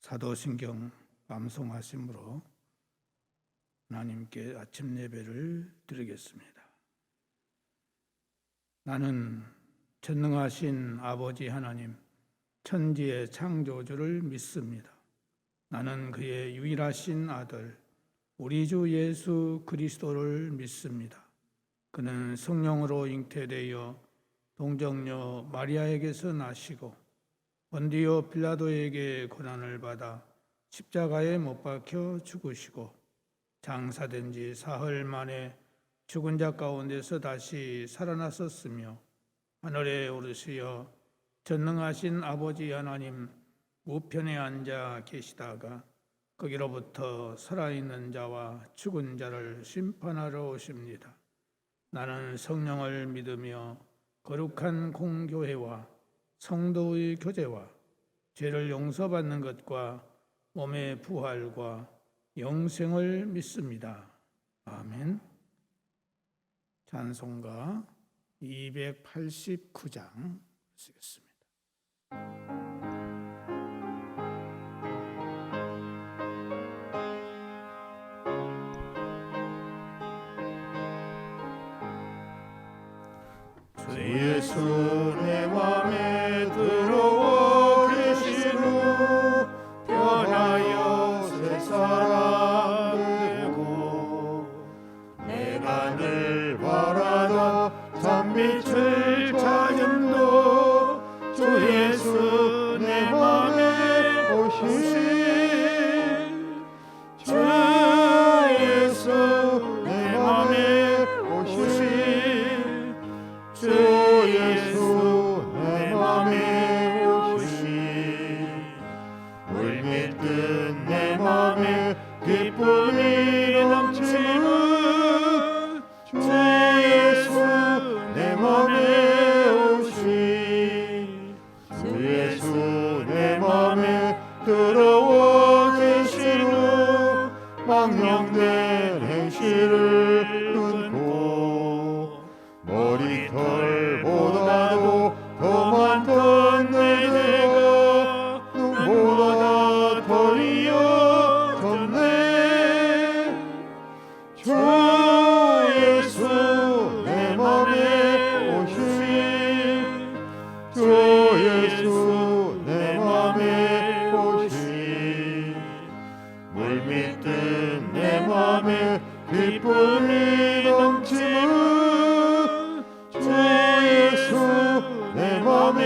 사도신경 암송하심으로 하나님께 아침 예배를 드리겠습니다. 나는 전능하신 아버지 하나님, 천지의 창조주를 믿습니다. 나는 그의 유일하신 아들, 우리 주 예수 그리스도를 믿습니다. 그는 성령으로 잉태되어 동정녀 마리아에게서 나시고 본디오 빌라도에게 고난을 받아 십자가에 못 박혀 죽으시고 장사된 지 사흘 만에 죽은 자 가운데서 다시 살아나셨으며 하늘에 오르시어 전능하신 아버지 하나님 우편에 앉아 계시다가 거기로부터 살아있는 자와 죽은 자를 심판하러 오십니다. 나는 성령을 믿으며 거룩한 공교회와 성도의 교제와 죄를 용서받는 것과 몸의 부활과 영생을 믿습니다. 아멘. 찬송가 289장 쓰겠습니다. 주 예수 내 맘에 들어와 계신 후 변하여 새 사람 되고 내가 늘 바라던 참빛을 찾음도 주 예수 내 맘에 오신 주 예수 내 맘에 오신 주 예수 내 맘에 오신 물밀듯 내 맘에 기쁨이 넘치는 주 예수 내 맘에 오신 주 예수 내 맘에 들어와 계시는 망령된 행실을 끊고 머리털보다도 더 많던 내가 눈보다 더 이어졌네. 주 예수 내 맘에 오신 주 예수 내 맘에 오신 물밀듯 내 맘에 기쁨이 넘치는 주 예수 내 맘에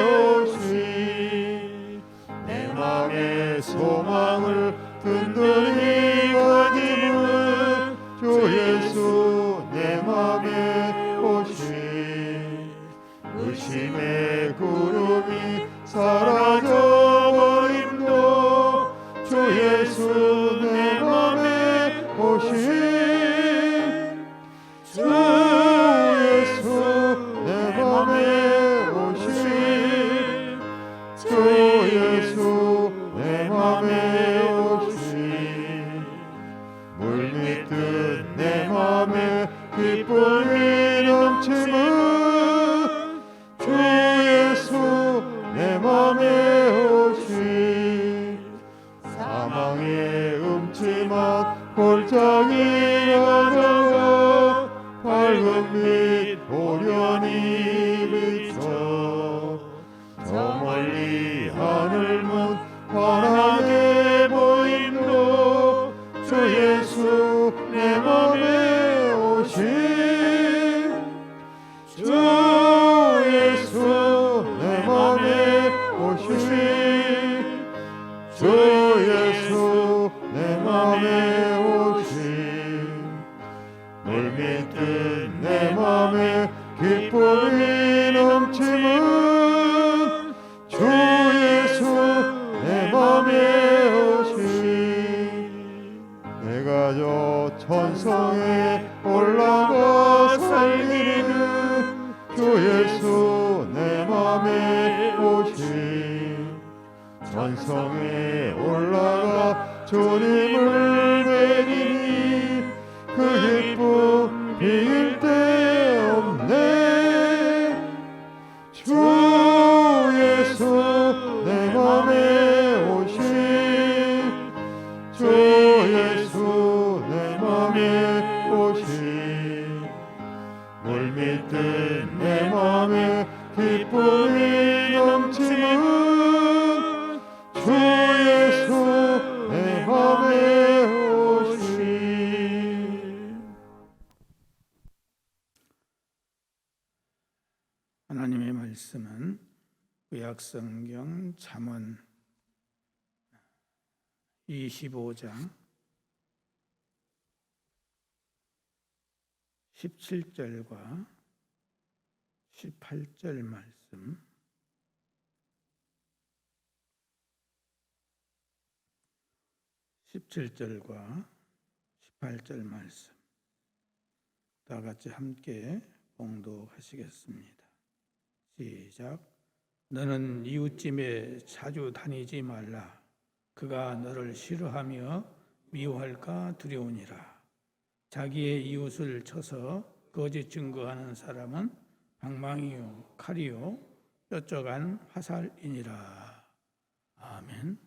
오신 내 맘의 소망을 든든히 가지는 주 예수 내 맘에 오신 의심의 구름이 사라져버림도 주 예수 내 맘에 오신 주 예수 내 맘에 오신 주 예수 내 맘에 오신 물밀듯 내 맘에 기쁨이 넘치는 주 예수 내 맘에 오신 사망의 음침한 골짜기 가다가 밝은 빛 보련히 비쳐 저 멀리 하늘 문 환하게 보임도 주 예수 내 맘에 오신 주 예수 내 맘에 오신 주 예수 내 맘에 오신 물밀듯 내 맘에 기쁨이 넘치는 주 예수 내 맘에 오신 내가 저 천성에 올라가 살리는 주 예수 내 맘에 오신 천성에 올라가 주님을 뵈리니 그 기쁨 비길 데 없네. 주 예수 내 맘에 오신 예수 내 맘에 오신 물밀듯 내 맘에 기쁨이 넘치는 주 예수 내 맘에 오신. 하나님의 말씀은 구약성경 잠언 25장 17절과 18절 말씀, 17절과 18절 말씀 다 같이 함께 봉독하시겠습니다. 시작. 너는 이웃집에 자주 다니지 말라. 그가 너를 싫어하며 미워할까 두려우니라. 자기의 이웃을 쳐서 거짓 증거하는 사람은 방망이요 칼이요 뾰족한 화살이니라. 아멘.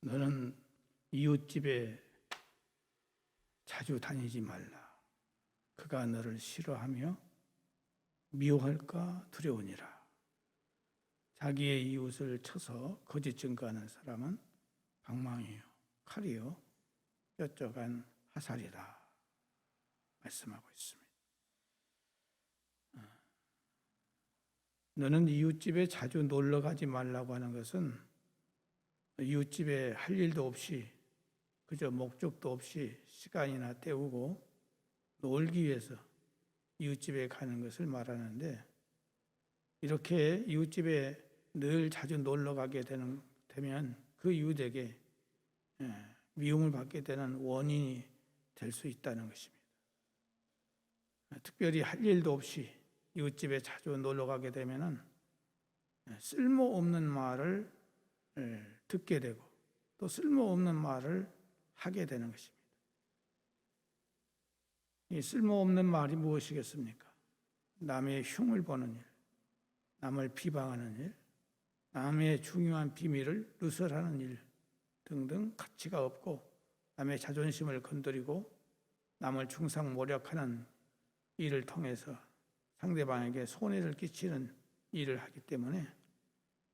너는 이웃집에 자주 다니지 말라. 그가 너를 싫어하며 미워할까 두려우니라. 자기의 이웃을 쳐서 거짓 증거하는 사람은 방망이요 칼이요 뾰족한 화살이다 말씀하고 있습니다. 너는 이웃집에 자주 놀러 가지 말라고 하는 것은 이웃집에 할 일도 없이 그저 목적도 없이 시간이나 때우고 놀기 위해서 이웃집에 가는 것을 말하는데, 이렇게 이웃집에 늘 자주 놀러 가게 되면 그 이웃에게 미움을 받게 되는 원인이 될 수 있다는 것입니다. 특별히 할 일도 없이 이웃집에 자주 놀러 가게 되면은 쓸모없는 말을 듣게 되고 또 쓸모없는 말을 하게 되는 것입니다. 이 쓸모없는 말이 무엇이겠습니까? 남의 흉을 보는 일, 남을 비방하는 일, 남의 중요한 비밀을 누설하는 일 등등 가치가 없고 남의 자존심을 건드리고 남을 중상모략하는 일을 통해서 상대방에게 손해를 끼치는 일을 하기 때문에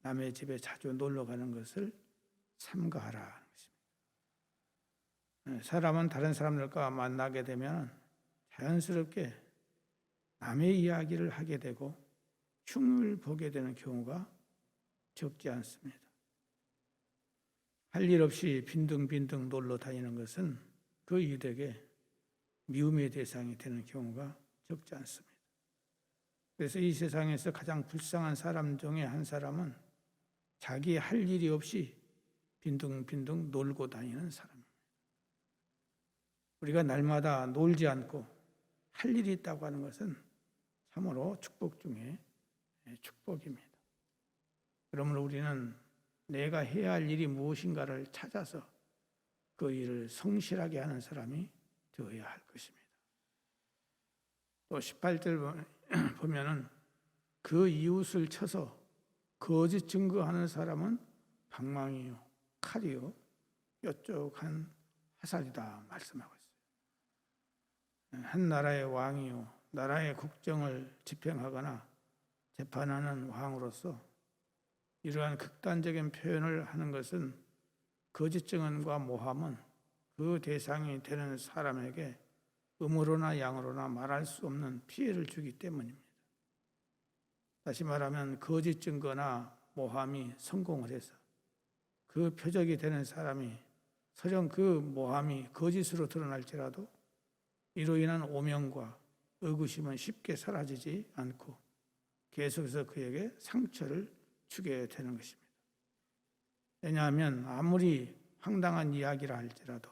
남의 집에 자주 놀러 가는 것을 삼가하라 하는 것입니다. 사람은 다른 사람들과 만나게 되면 자연스럽게 남의 이야기를 하게 되고 흉을 보게 되는 경우가 적지 않습니다. 할 일 없이 빈둥빈둥 놀러 다니는 것은 그 이웃에게 미움의 대상이 되는 경우가 적지 않습니다. 그래서 이 세상에서 가장 불쌍한 사람 중에 한 사람은 자기 할 일이 없이 빈둥빈둥 놀고 다니는 사람입니다. 우리가 날마다 놀지 않고 할 일이 있다고 하는 것은 참으로 축복 중에 축복입니다. 그러므로 우리는 내가 해야 할 일이 무엇인가를 찾아서 그 일을 성실하게 하는 사람이 되어야 할 것입니다. 또 18절 보면은 그 이웃을 쳐서 거짓 증거하는 사람은 방망이요 칼이요 뾰족한 화살이다 말씀하고 있어요. 한 나라의 왕이요 나라의 국정을 집행하거나 재판하는 왕으로서 이러한 극단적인 표현을 하는 것은 거짓 증언과 모함은 그 대상이 되는 사람에게 음으로나 양으로나 말할 수 없는 피해를 주기 때문입니다. 다시 말하면 거짓 증거나 모함이 성공을 해서 그 표적이 되는 사람이 설령 그 모함이 거짓으로 드러날지라도 이로 인한 오명과 의구심은 쉽게 사라지지 않고 계속해서 그에게 상처를 주게 되는 것입니다. 왜냐하면 아무리 황당한 이야기라 할지라도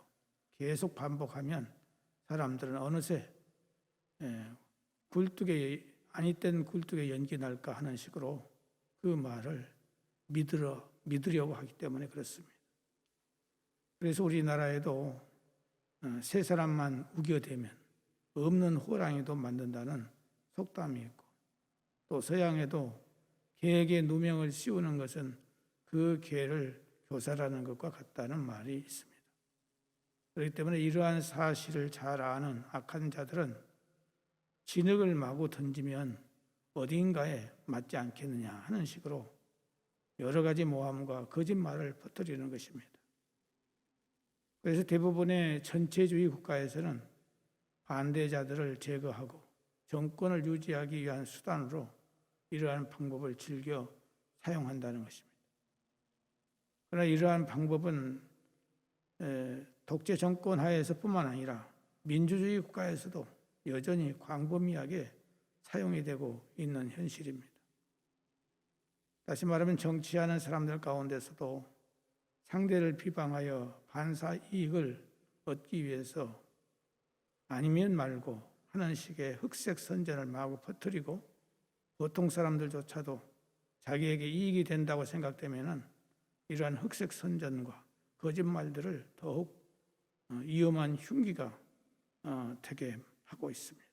계속 반복하면 사람들은 어느새 굴뚝에 아니 땐 굴뚝에 연기 날까 하는 식으로 그 말을 믿으려고 하기 때문에 그렇습니다. 그래서 우리나라에도 세 사람만 우겨대면 없는 호랑이도 만든다는 속담이 있고, 또 서양에도 개에게 누명을 씌우는 것은 그 개를 교사라는 것과 같다는 말이 있습니다. 그렇기 때문에 이러한 사실을 잘 아는 악한 자들은 진흙을 마구 던지면 어딘가에 맞지 않겠느냐 하는 식으로 여러 가지 모함과 거짓말을 퍼뜨리는 것입니다. 그래서 대부분의 전체주의 국가에서는 반대자들을 제거하고 정권을 유지하기 위한 수단으로 이러한 방법을 즐겨 사용한다는 것입니다. 그러나 이러한 방법은 독재 정권 하에서뿐만 아니라 민주주의 국가에서도 여전히 광범위하게 사용이 되고 있는 현실입니다. 다시 말하면 정치하는 사람들 가운데서도 상대를 비방하여 반사 이익을 얻기 위해서 아니면 말고 하는 식의 흑색 선전을 마구 퍼뜨리고 보통 사람들조차도 자기에게 이익이 된다고 생각되면은 이러한 흑색 선전과 거짓말들을 더욱 위험한 흉기가 되게 하고 있습니다.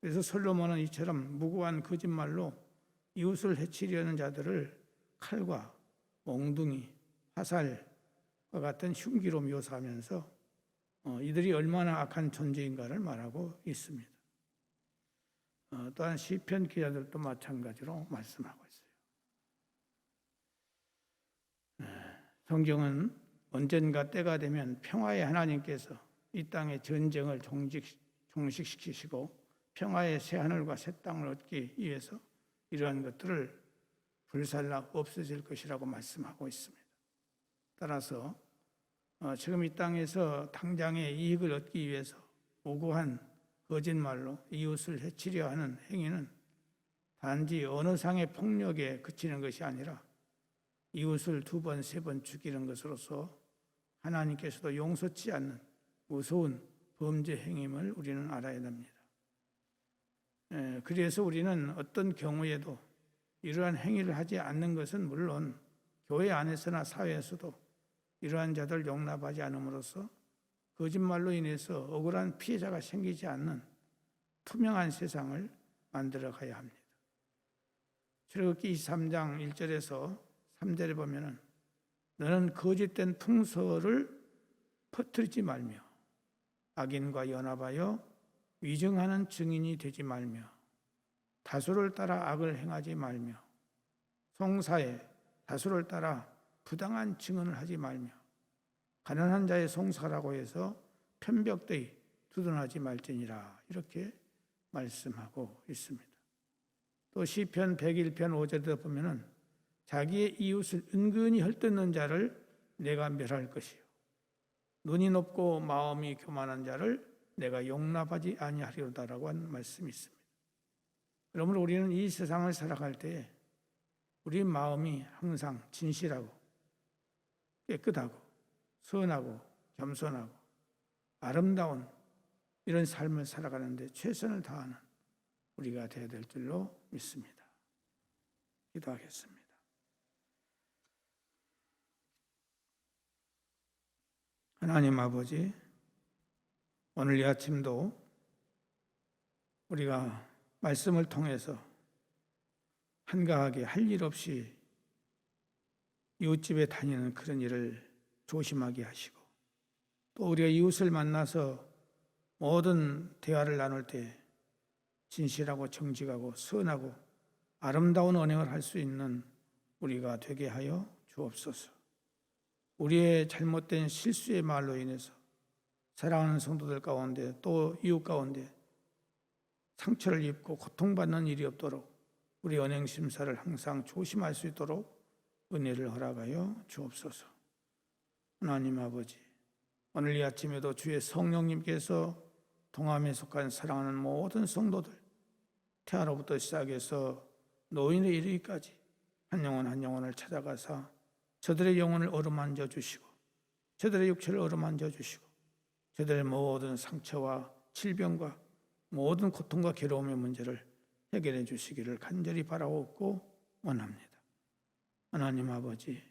그래서 솔로몬은 이처럼 무고한 거짓말로 이웃을 해치려는 자들을 칼과 몽둥이, 화살과 같은 흉기로 묘사하면서 이들이 얼마나 악한 존재인가를 말하고 있습니다. 또한 시편 기자들도 마찬가지로 말씀하고 있어요. 성경은 언젠가 때가 되면 평화의 하나님께서 이 땅의 전쟁을 종식시키시고 평화의 새 하늘과 새 땅을 얻기 위해서 이러한 것들을 불살라 없어질 것이라고 말씀하고 있습니다. 따라서 지금 이 땅에서 당장의 이익을 얻기 위해서 무고한 거짓말로 이웃을 해치려 하는 행위는 단지 어느 상의 폭력에 그치는 것이 아니라 이웃을 2번, 3번 죽이는 것으로서 하나님께서도 용서치 않는 무서운 범죄 행위임을 우리는 알아야 됩니다. 그래서 우리는 어떤 경우에도 이러한 행위를 하지 않는 것은 물론 교회 안에서나 사회에서도 이러한 자들 용납하지 않음으로써 거짓말로 인해서 억울한 피해자가 생기지 않는 투명한 세상을 만들어 가야 합니다. 출애굽기 23장 1절에서 3절에 보면은 너는 거짓된 풍서를 퍼뜨리지 말며 악인과 연합하여 위증하는 증인이 되지 말며 다수를 따라 악을 행하지 말며 송사에 다수를 따라 부당한 증언을 하지 말며 가난한 자의 송사라고 해서 편벽되이 두둔하지 말지니라 이렇게 말씀하고 있습니다. 또 시편 101편 5절에 보면은 자기의 이웃을 은근히 헐뜯는 자를 내가 멸할 것이요 눈이 높고 마음이 교만한 자를 내가 용납하지 아니하리로다라고 한 말씀이 있습니다. 그러므로 우리는 이 세상을 살아갈 때 우리 마음이 항상 진실하고 깨끗하고 선하고 겸손하고 아름다운 이런 삶을 살아가는데 최선을 다하는 우리가 되어야 될 줄로 믿습니다. 기도하겠습니다. 하나님 아버지, 오늘 이 아침도 우리가 말씀을 통해서 한가하게 할 일 없이 이웃집에 다니는 그런 일을 조심하게 하시고 또 우리가 이웃을 만나서 모든 대화를 나눌 때 진실하고 정직하고 선하고 아름다운 언행을 할 수 있는 우리가 되게 하여 주옵소서. 우리의 잘못된 실수의 말로 인해서 사랑하는 성도들 가운데 또 이웃 가운데 상처를 입고 고통받는 일이 없도록 우리 언행 심사를 항상 조심할 수 있도록 은혜를 허락하여 주옵소서. 하나님 아버지, 오늘 이 아침에도 주의 성령님께서 동함에 속한 사랑하는 모든 성도들 태아로부터 시작해서 노인에 이르기까지 한 영혼 한 영혼을 찾아가사 저들의 영혼을 어루만져 주시고 저들의 육체를 어루만져 주시고 저들의 모든 상처와 질병과 모든 고통과 괴로움의 문제를 해결해 주시기를 간절히 바라옵고 원합니다. 하나님 아버지,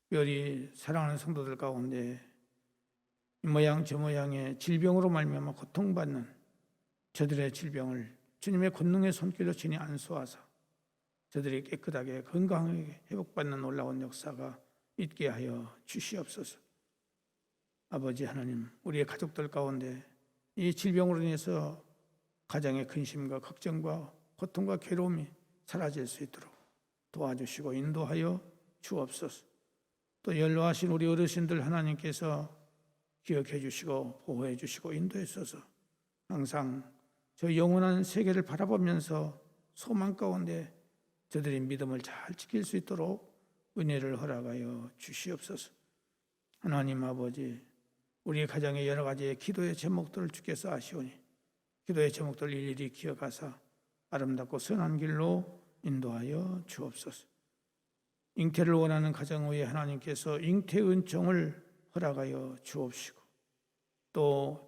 특별히 사랑하는 성도들 가운데 이 모양 저 모양의 질병으로 말미암아 고통받는 저들의 질병을 주님의 권능의 손길로 친히 안수하사 저들이 깨끗하게 건강하게 회복받는 놀라운 역사가 있게 하여 주시옵소서. 아버지 하나님, 우리의 가족들 가운데 이 질병으로 인해서 가정의 근심과 걱정과 고통과 괴로움이 사라질 수 있도록 도와주시고 인도하여 주옵소서. 또 연로하신 우리 어르신들 하나님께서 기억해 주시고 보호해 주시고 인도해 주셔서 항상 저 영원한 세계를 바라보면서 소망 가운데 저들의 믿음을 잘 지킬 수 있도록 은혜를 허락하여 주시옵소서. 하나님 아버지, 우리 가정의 여러 가지의 기도의 제목들을 주께서 아시오니 기도의 제목들을 일일이 기억하사 아름답고 선한 길로 인도하여 주옵소서. 잉태를 원하는 가정 위에 하나님께서 잉태 은총을 허락하여 주옵시고 또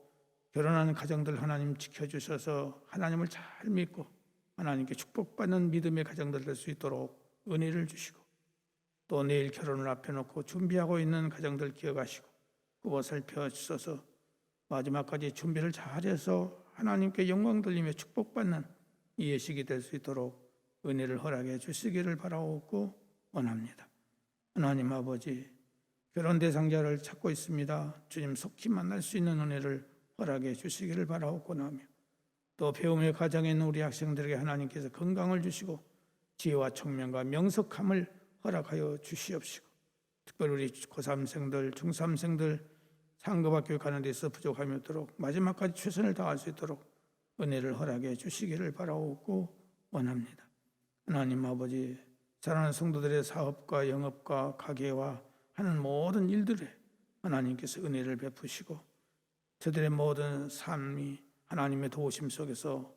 결혼하는 가정들 하나님 지켜주셔서 하나님을 잘 믿고 하나님께 축복받는 믿음의 가정들 될 수 있도록 은혜를 주시고 또 내일 결혼을 앞에 놓고 준비하고 있는 가정들 기억하시고 그거 살펴주셔서 마지막까지 준비를 잘해서 하나님께 영광 돌리며 축복받는 이 예식이 될 수 있도록 은혜를 허락해 주시기를 바라옵고 원합니다. 하나님 아버지, 결혼 대상자를 찾고 있습니다. 주님 속히 만날 수 있는 은혜를 허락해 주시기를 바라옵고 나며 또 배움의 과정에 있는 우리 학생들에게 하나님께서 건강을 주시고 지혜와 총명과 명석함을 허락하여 주시옵시고 특별히 우리 고3생들, 중3생들 상급학교 가는 데서 부족함이 없도록 마지막까지 최선을 다할 수 있도록 은혜를 허락해 주시기를 바라옵고 원합니다. 하나님 아버지, 사랑하는 성도들의 사업과 영업과 가게와 하는 모든 일들에 하나님께서 은혜를 베푸시고 저들의 모든 삶이 하나님의 도우심 속에서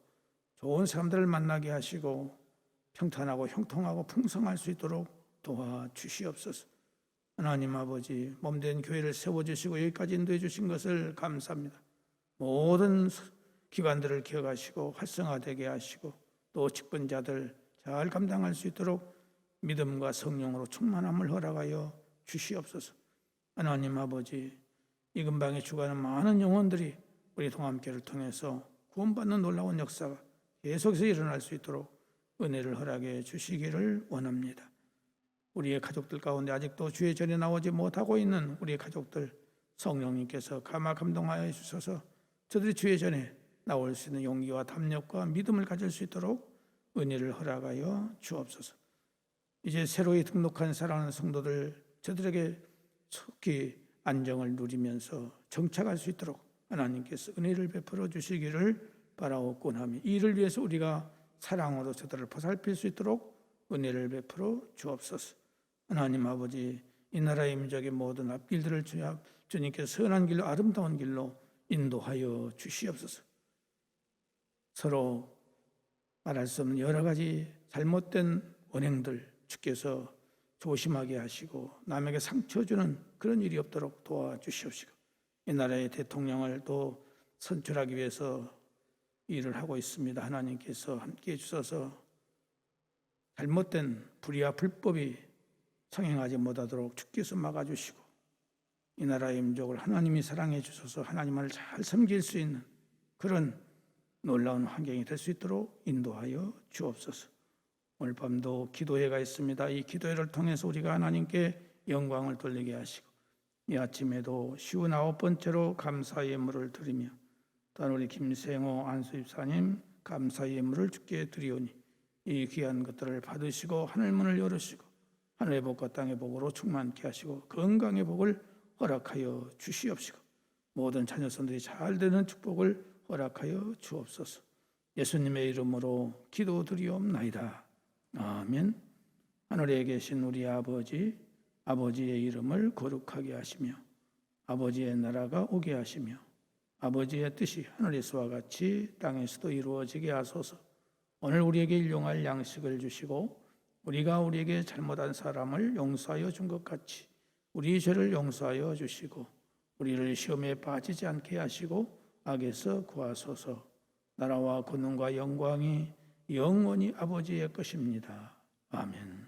좋은 사람들을 만나게 하시고 평탄하고 형통하고 풍성할 수 있도록 도와주시옵소서. 하나님 아버지, 몸된 교회를 세워주시고 여기까지 인도해 주신 것을 감사합니다. 모든 기관들을 기억하시고 활성화되게 하시고 또 직분자들 잘 감당할 수 있도록 믿음과 성령으로 충만함을 허락하여 주시옵소서. 하나님 아버지, 이 근방에 죽어가는 많은 영혼들이 우리 동함교회를 통해서 구원받는 놀라운 역사가 계속해서 일어날 수 있도록 은혜를 허락해 주시기를 원합니다. 우리의 가족들 가운데 아직도 주의 전에 나오지 못하고 있는 우리의 가족들 성령님께서 감화 감동하여 주셔서 저들이 주의 전에 나올 수 있는 용기와 담력과 믿음을 가질 수 있도록 은혜를 허락하여 주옵소서. 이제 새로이 등록한 사랑하는 성도들 저들에게 속히 안정을 누리면서 정착할 수 있도록 하나님께서 은혜를 베풀어 주시기를 바라옵고 하며 이를 위해서 우리가 사랑으로 저들을 보살필 수 있도록 은혜를 베풀어 주옵소서. 하나님 아버지, 이 나라의 민족의 모든 앞길들을 주님께서 선한 길로 아름다운 길로 인도하여 주시옵소서. 서로 말할 수 없는 여러 가지 잘못된 언행들 주께서 조심하게 하시고 남에게 상처 주는 그런 일이 없도록 도와주시옵시고 이 나라의 대통령을 또 선출하기 위해서 일을 하고 있습니다. 하나님께서 함께해 주셔서 잘못된 불의와 불법이 성행하지 못하도록 주께서 막아주시고 이 나라의 민족을 하나님이 사랑해 주셔서 하나님을 잘 섬길 수 있는 그런 놀라운 환경이 될 수 있도록 인도하여 주옵소서. 오늘 밤도 기도회가 있습니다. 이 기도회를 통해서 우리가 하나님께 영광을 돌리게 하시고 이 아침에도 59번째로 감사의 예물을 드리며 또한 우리 김생호 안수집사님 감사의 예물을 주께 드리오니 이 귀한 것들을 받으시고 하늘문을 열으시고 하늘의 복과 땅의 복으로 충만케 하시고 건강의 복을 허락하여 주시옵시고 모든 자녀손들이 잘 되는 축복을 허락하여 주옵소서. 예수님의 이름으로 기도드리옵나이다. 아멘. 하늘에 계신 우리 아버지, 아버지의 이름을 거룩하게 하시며 아버지의 나라가 오게 하시며 아버지의 뜻이 하늘에서와 같이 땅에서도 이루어지게 하소서. 오늘 우리에게 일용할 양식을 주시고 우리가 우리에게 잘못한 사람을 용서하여 준 것 같이 우리 죄를 용서하여 주시고 우리를 시험에 빠지지 않게 하시고 악에서 구하소서. 나라와 권능과 영광이 영원히 아버지의 것입니다. 아멘.